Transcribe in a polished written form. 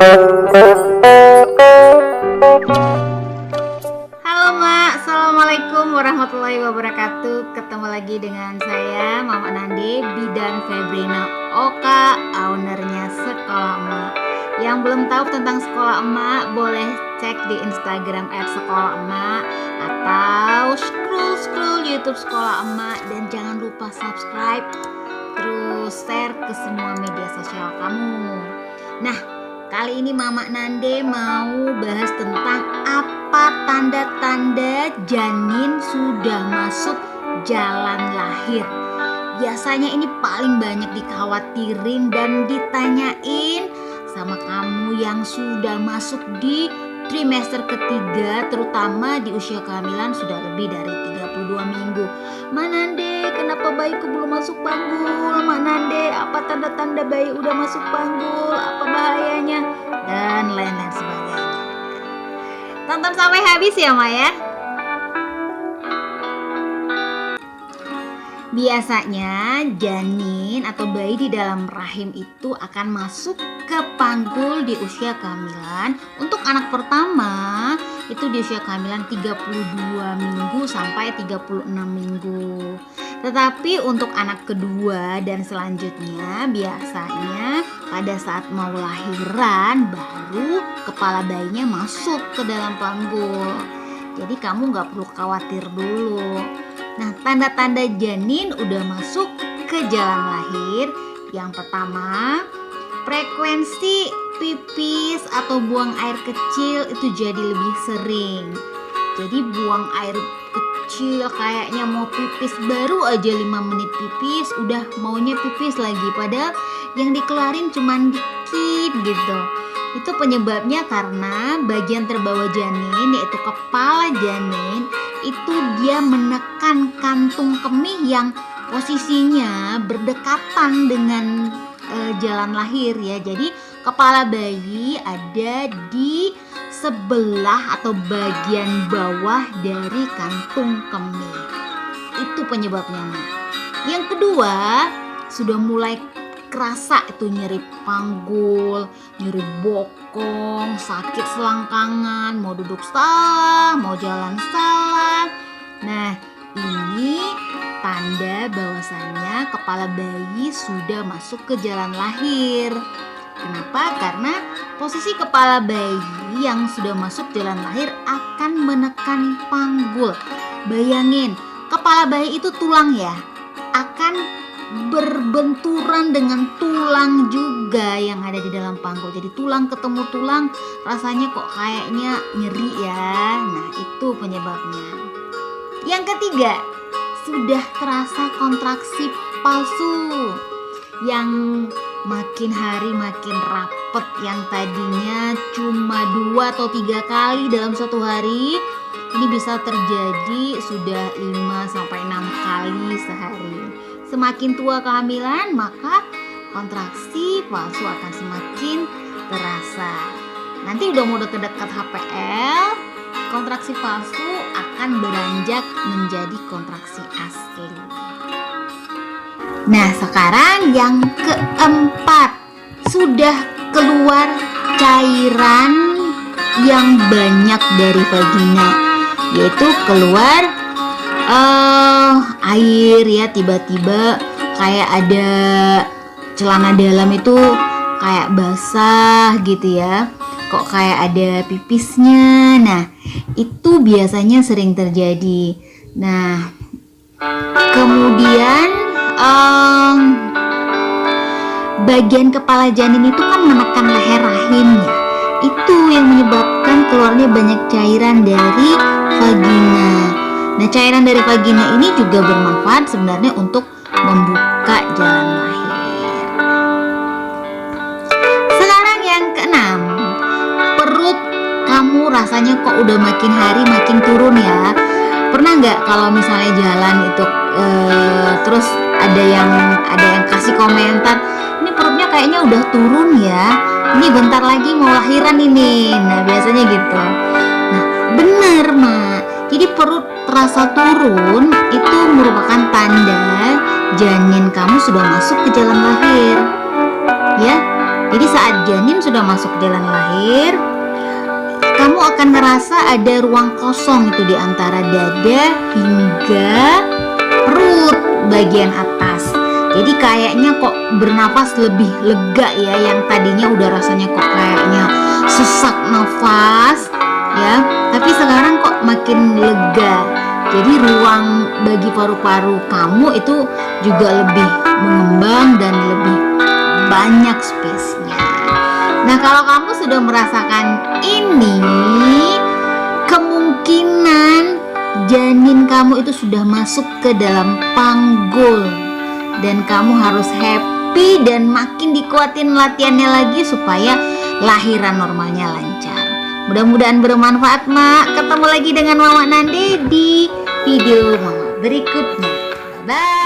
Halo Mak, Assalamualaikum warahmatullahi wabarakatuh. Ketemu lagi dengan saya Mama Nande, Bidan Febrina Oka, ownernya Sekolah Emak. Yang belum tahu tentang Sekolah Emak, boleh cek di Instagram @sekolahemak atau scroll YouTube Sekolah Emak. Dan jangan lupa subscribe, terus share ke semua media sosial kamu. Nah, kali ini Mama Nande mau bahas tentang apa tanda-tanda janin sudah masuk jalan lahir. Biasanya ini paling banyak dikhawatirin dan ditanyain sama kamu yang sudah masuk di trimester ketiga, terutama di usia kehamilan sudah lebih dari 32 minggu. Mak Nande, kenapa bayiku belum masuk panggul? Mak Nande, apa tanda-tanda bayi udah masuk panggul? Apa bahayanya? Dan lain-lain sebagainya. Tonton sampai habis ya Mak ya. Biasanya janin atau bayi di dalam rahim itu akan masuk ke panggul di usia kehamilan. Untuk anak pertama itu di usia kehamilan 32 minggu sampai 36 minggu. Tetapi untuk anak kedua dan selanjutnya biasanya pada saat mau lahiran baru kepala bayinya masuk ke dalam panggul. Jadi kamu gak perlu khawatir dulu. Nah, tanda-tanda janin udah masuk ke jalan lahir. Yang pertama, frekuensi pipis atau buang air kecil itu jadi lebih sering. Jadi buang air kecil kayaknya mau pipis, baru aja 5 menit pipis udah maunya pipis lagi, padahal yang dikeluarin cuman dikit gitu. Itu penyebabnya karena bagian terbawah janin, yaitu kepala janin, itu dia menekan kantung kemih yang posisinya berdekatan dengan jalan lahir ya. Jadi kepala bayi ada di sebelah atau bagian bawah dari kantung kemih. Itu penyebabnya. Yang kedua, sudah mulai kerasa itu nyeri panggul, nyeri bokong, sakit selangkangan, mau duduk salah, mau jalan salah. Nah, ini tanda bahwasannya kepala bayi sudah masuk ke jalan lahir. Kenapa? Karena posisi kepala bayi yang sudah masuk jalan lahir akan menekan panggul. Bayangin, kepala bayi itu tulang ya, akan berbenturan dengan tulang juga yang ada di dalam panggul. Jadi tulang ketemu tulang, rasanya kok kayaknya nyeri ya. Nah, itu penyebabnya. Yang ketiga, sudah terasa kontraksi palsu yang makin hari makin rapet, yang tadinya cuma 2 atau 3 kali dalam satu hari, ini bisa terjadi sudah 5 sampai 6 kali sehari. Semakin tua kehamilan, maka kontraksi palsu akan semakin terasa. Nanti udah mau dekat-dekat HPL, kontraksi palsu akan beranjak menjadi kontraksi asli. Nah, sekarang yang keempat, sudah keluar cairan yang banyak dari vagina, yaitu keluar air ya, tiba-tiba kayak ada celana dalam itu kayak basah gitu ya, kok kayak ada pipisnya. Nah, itu biasanya sering terjadi. Nah, kemudian bagian kepala janin itu kan menekan leher rahimnya, itu yang menyebabkan keluarnya banyak cairan dari vagina. Nah, cairan dari vagina ini juga bermanfaat sebenarnya untuk membuka jalan lahir. Sekarang yang keenam, perut kamu rasanya kok udah makin hari makin turun ya. Pernah nggak kalau misalnya jalan itu terus ada yang kasih komentar, ini perutnya kayaknya udah turun ya, ini bentar lagi mau lahiran ini. Nah, biasanya gitu. Nah, bener Mak. Jadi perut terasa turun itu merupakan tanda janin kamu sudah masuk ke jalan lahir. Ya, Jadi saat janin sudah masuk ke jalan lahir, kamu akan ngerasa ada ruang kosong itu di antara dada hingga perut bagian atas. Jadi kayaknya kok bernapas lebih lega ya, yang tadinya udah rasanya kok kayaknya sesak nafas ya, tapi sekarang kok makin lega. Jadi ruang bagi paru-paru kamu itu juga lebih mengembang dan lebih banyak space-nya. Nah, kalau kamu sudah merasakan ini, kemungkinan janin kamu itu sudah masuk ke dalam panggul, dan kamu harus happy dan makin dikuatin latihannya lagi supaya lahiran normalnya lancar. Mudah-mudahan bermanfaat, Mak. Ketemu lagi dengan Mama Nande di video Mama berikutnya. Bye.